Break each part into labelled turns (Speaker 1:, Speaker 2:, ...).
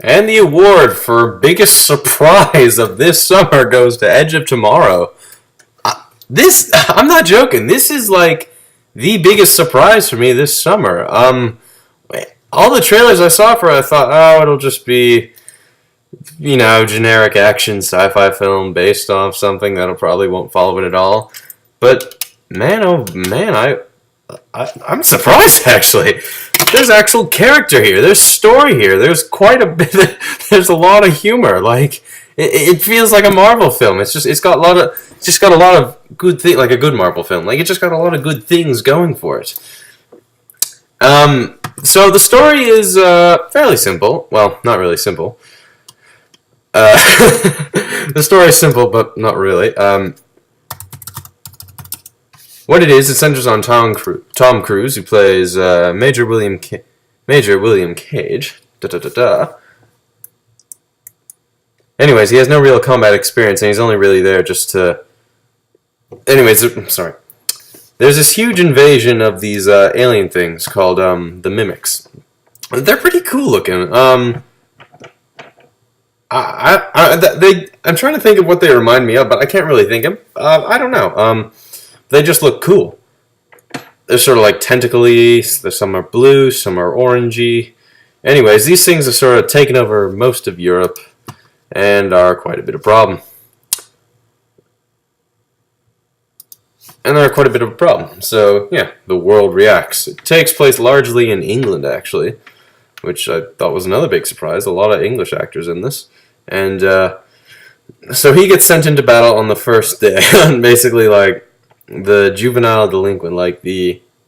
Speaker 1: And the award for biggest surprise of this summer goes to Edge of Tomorrow. I'm not joking. This is like the biggest surprise for me this summer. All the trailers I saw for it, I thought, oh, it'll just be, generic action sci-fi film based off something that'll probably won't follow it at all. But man, oh man, I'm surprised actually. There's actual character here. There's story here. There's quite a bit. There's a lot of humor. Like it feels like a Marvel film. It's got a lot of good things, like a good Marvel film. Like it just got a lot of good things going for it. So the story is fairly simple. Well, not really simple. The story is simple, but not really. What it centers on Tom Cruise, who plays Major William Cage. Anyways, he has no real combat experience, and he's only really there just to. Anyways, sorry. There's this huge invasion of these alien things called the Mimics. They're pretty cool looking. I'm trying to think of what they remind me of, but I can't really think of. I don't know. They just look cool. They're sort of like tentacly. Some are blue, some are orangey. Anyways, these things are sort of taken over most of Europe and are quite a bit of a problem. So, yeah, the world reacts. It takes place largely in England, actually, which I thought was another big surprise. A lot of English actors in this. And so he gets sent into battle on the first day. Basically, like, the juvenile delinquent,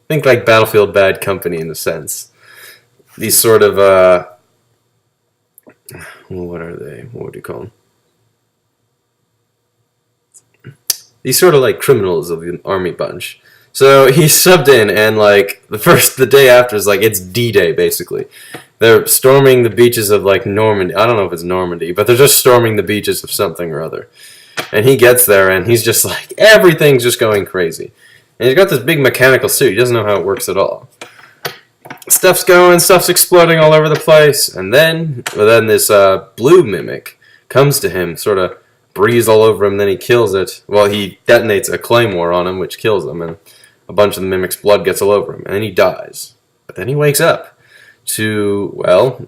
Speaker 1: think like Battlefield Bad Company in a sense. These sort of, what are they? What would you call them? These sort of like criminals of the army bunch. So he's subbed in, and like the day after is like it's D-Day basically. They're storming the beaches of like Normandy. I don't know if it's Normandy, but they're just storming the beaches of something or other. And he gets there, and he's just like, everything's just going crazy. And he's got this big mechanical suit. He doesn't know how it works at all. Stuff's exploding all over the place. And then this blue mimic comes to him, sort of breathes all over him, then he kills it. Well, he detonates a claymore on him, which kills him, and a bunch of the mimic's blood gets all over him. And then he dies. But then he wakes up to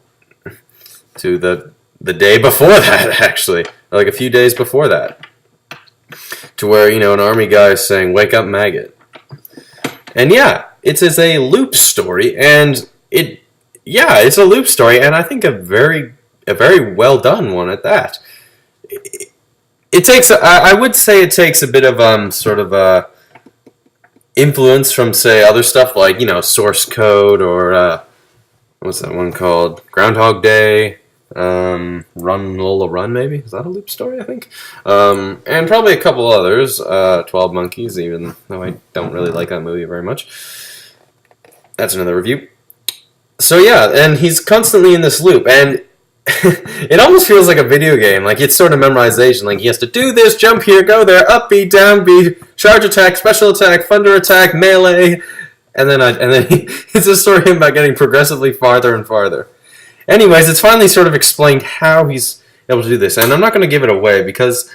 Speaker 1: the day before that, actually. Like a few days before that. To where, an army guy is saying, "Wake up, maggot." And yeah, it's a loop story, and it's a loop story, and I think a very well done one at that. I would say it takes a bit of sort of influence from, say, other stuff like, Source Code or what's that one called? Groundhog Day. Run Lola Run, maybe? Is that a loop story, I think? And probably a couple others. 12 Monkeys, even though I don't really like that movie very much. That's another review. So yeah, and he's constantly in this loop, and it almost feels like a video game. Like, it's sort of memorization. Like, he has to do this, jump here, go there, up B, down B, charge attack, special attack, thunder attack, melee, and then it's a story about getting progressively farther and farther. Anyways, it's finally sort of explained how he's able to do this, and I'm not going to give it away because,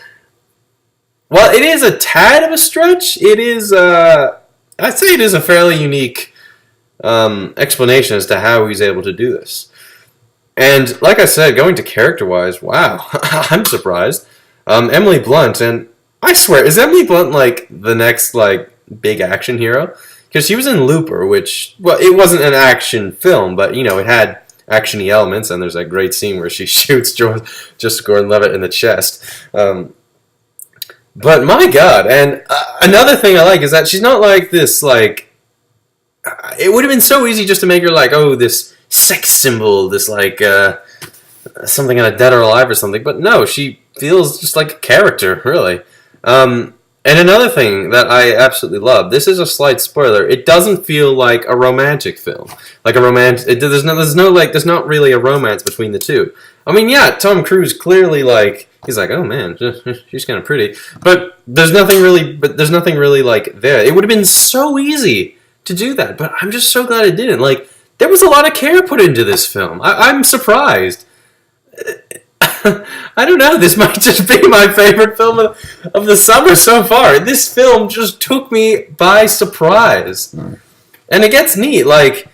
Speaker 1: well, it is a tad of a stretch. It is, I'd say it is a fairly unique explanation as to how he's able to do this. And like I said, going to character-wise, wow, I'm surprised. Emily Blunt, and I swear, is Emily Blunt like the next like big action hero? Because she was in Looper, which, well, it wasn't an action film, but it had action-y elements, and there's that great scene where she shoots Joseph Gordon-Levitt in the chest. But my God, and another thing I like is that she's not like this, like, it would have been so easy just to make her like, oh, this sex symbol, this like, something in a Dead or Alive or something, but no, she feels just like a character, really. And another thing that I absolutely love, this is a slight spoiler, it doesn't feel like a romantic film. Like a there's not really a romance between the two. I mean, yeah, Tom Cruise clearly, like, he's like, oh man, she's kind of pretty. But there's nothing really like there. It would have been so easy to do that, but I'm just so glad it didn't. Like, there was a lot of care put into this film. I'm surprised. I don't know. This might just be my favorite film of the summer so far. This film just took me by surprise, and it gets neat. Like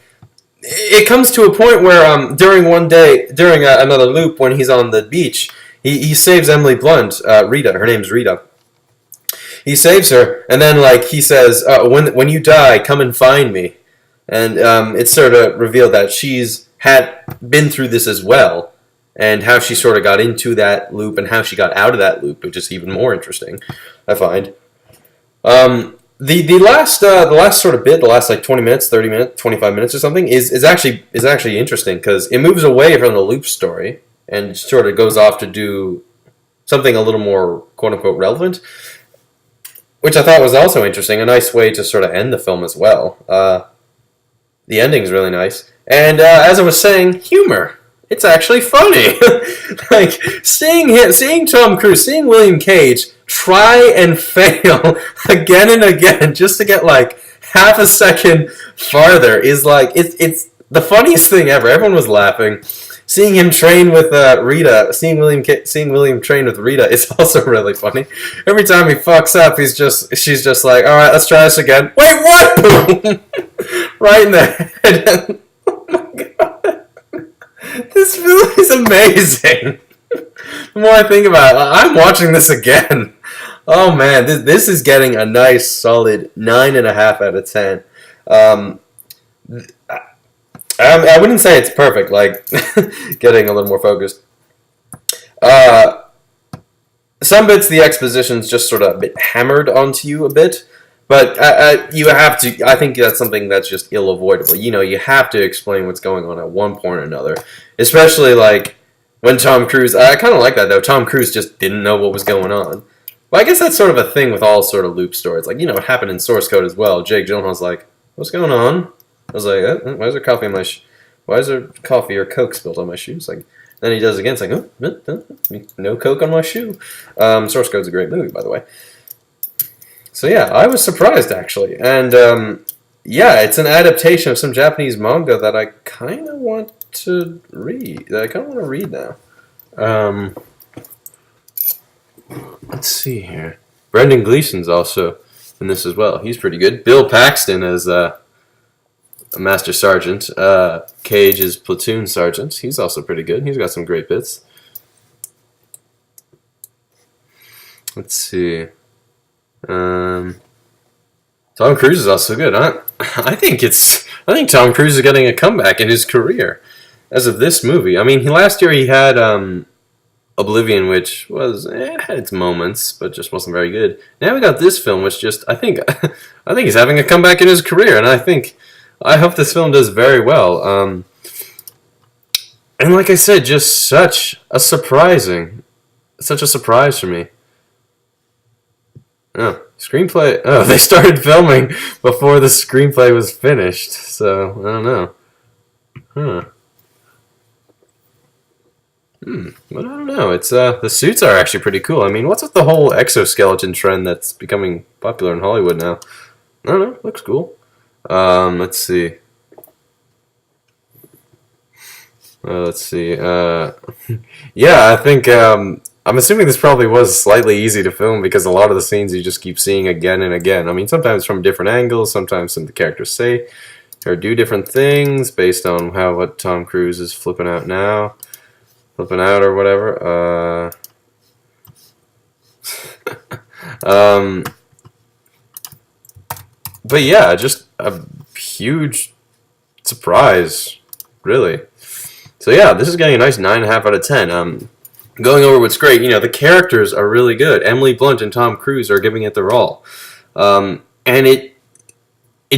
Speaker 1: it comes to a point where during another loop when he's on the beach, he saves Emily Blunt, Rita. Her name's Rita. He saves her, and then like he says, when you die, come and find me. And it's sort of revealed that she's had been through this as well, and how she sort of got into that loop and how she got out of that loop, which is even more interesting, I find. The last sort of bit, the last like 20 minutes, 30 minutes, 25 minutes or something is actually interesting because it moves away from the loop story and sort of goes off to do something a little more quote unquote relevant, which I thought was also interesting, a nice way to sort of end the film as well. The ending's really nice. And as I was saying, humor. It's actually funny. Like, seeing Tom Cruise, seeing William Cage try and fail again and again just to get, like, half a second farther is, like, it's the funniest thing ever. Everyone was laughing. Seeing him train with Rita, seeing William train with Rita is also really funny. Every time he fucks up, she's just like, all right, let's try this again. Wait, what? Boom! Right in the head. Oh my god, this film is amazing. The more I think about it, I'm watching this again. Oh man, this is getting a nice solid 9.5 out of 10. I wouldn't say it's perfect, like, getting a little more focused. Some bits, the exposition's just sort of a bit hammered onto you a bit, but you have to, I think that's something that's just ill-avoidable. You know, you have to explain what's going on at one point or another. Especially, like, when Tom Cruise, I kind of like that, though. Tom Cruise just didn't know what was going on. Well, I guess that's sort of a thing with all sort of loop stories. Like, you know, it happened in Source Code as well. Jake Gyllenhaal's like, what's going on? I was like, why is there coffee on my why is there coffee or Coke spilled on my shoes? Like, then he does it again. It's like, no Coke on my shoe. Source Code's a great movie, by the way. So yeah, I was surprised actually, and yeah, it's an adaptation of some Japanese manga that I kind of want to read. Now. Let's see here. Brendan Gleeson's also in this as well. He's pretty good. Bill Paxton as a Master Sergeant. Cage is Platoon Sergeant. He's also pretty good. He's got some great bits. Let's see. Tom Cruise is also good. I think Tom Cruise is getting a comeback in his career as of this movie. I mean, last year he had Oblivion, which was had its moments, but just wasn't very good. Now we got this film, which just I think he's having a comeback in his career, and I hope this film does very well. And like I said, just such a surprise for me. Oh, screenplay. Oh, they started filming before the screenplay was finished, so I don't know. Huh. But I don't know. It's the suits are actually pretty cool. I mean, what's with the whole exoskeleton trend that's becoming popular in Hollywood now? I don't know. Looks cool. Let's see. Yeah, I think I'm assuming this probably was slightly easy to film because a lot of the scenes you just keep seeing again and again. I mean, sometimes from different angles, sometimes some of the characters say or do different things based on what Tom Cruise is flipping out or whatever. But yeah, just a huge surprise, really. So yeah, this is getting a nice 9.5 out of 10. Going over what's great, you know, the characters are really good. Emily Blunt and Tom Cruise are giving it their all. And it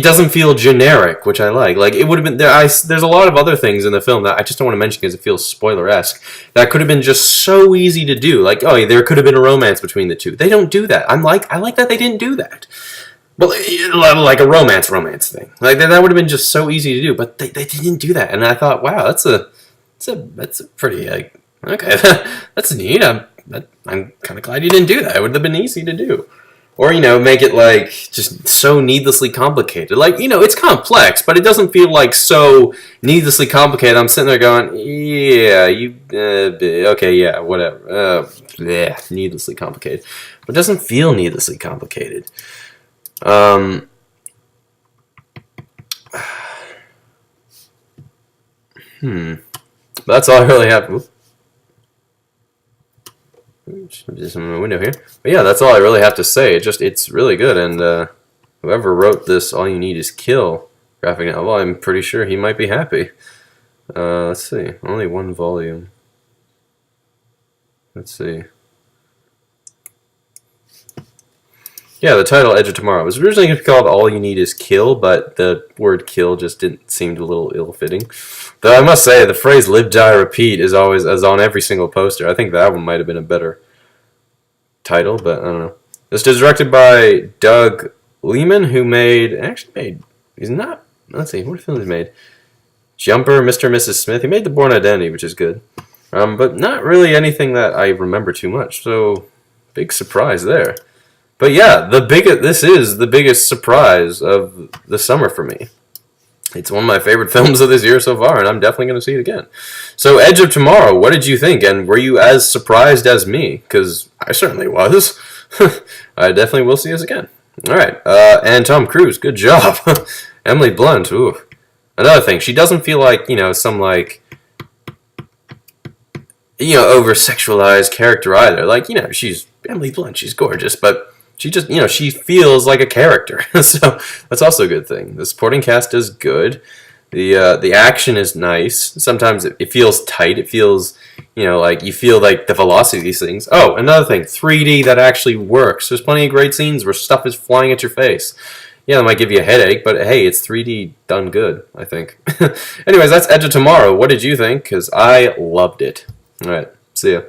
Speaker 1: doesn't feel generic, which I like. Like, it would have been... There's a lot of other things in the film that I just don't want to mention because it feels spoiler-esque. That could have been just so easy to do. Like, oh, there could have been a romance between the two. They don't do that. I like that they didn't do that. But, like a romance thing. Like, that would have been just so easy to do, but they didn't do that. And I thought, wow, that's a pretty, like... Okay, that's neat. I'm kind of glad you didn't do that. It would have been easy to do. Or, make it like just so needlessly complicated. Like, it's complex, but it doesn't feel like so needlessly complicated. I'm sitting there going, yeah, okay, yeah, whatever. Yeah, needlessly complicated. But it doesn't feel needlessly complicated. That's all I really have. Just in the window here. But yeah, that's all I really have to say. It's really good, and whoever wrote this All You Need Is Kill graphic novel, I'm pretty sure he might be happy. Let's see. Only one volume. Let's see. Yeah, the title, Edge of Tomorrow, was originally going to be called All You Need Is Kill, but the word kill just didn't seem a little ill-fitting. Though I must say, the phrase live, die, repeat is always on every single poster. I think that one might have been a better title, but I don't know. This is directed by Doug Liman, who he's not, let's see, what films he made? Jumper, Mr. and Mrs. Smith. He made The Bourne Identity, which is good. But not really anything that I remember too much, so big surprise there. But yeah, this is the biggest surprise of the summer for me. It's one of my favorite films of this year so far, and I'm definitely going to see it again. So, Edge of Tomorrow, what did you think? And were you as surprised as me? Because I certainly was. I definitely will see us again. Alright, and Tom Cruise, good job. Emily Blunt, ooh. Another thing, she doesn't feel like, some over-sexualized character either. Like, she's Emily Blunt, she's gorgeous, but she just, she feels like a character. So that's also a good thing. The supporting cast is good. The action is nice. Sometimes it feels tight. It feels, like you feel like the velocity of these things. Oh, another thing, 3D that actually works. There's plenty of great scenes where stuff is flying at your face. Yeah, it might give you a headache, but hey, it's 3D done good, I think. Anyways, that's Edge of Tomorrow. What did you think? Because I loved it. All right, see ya.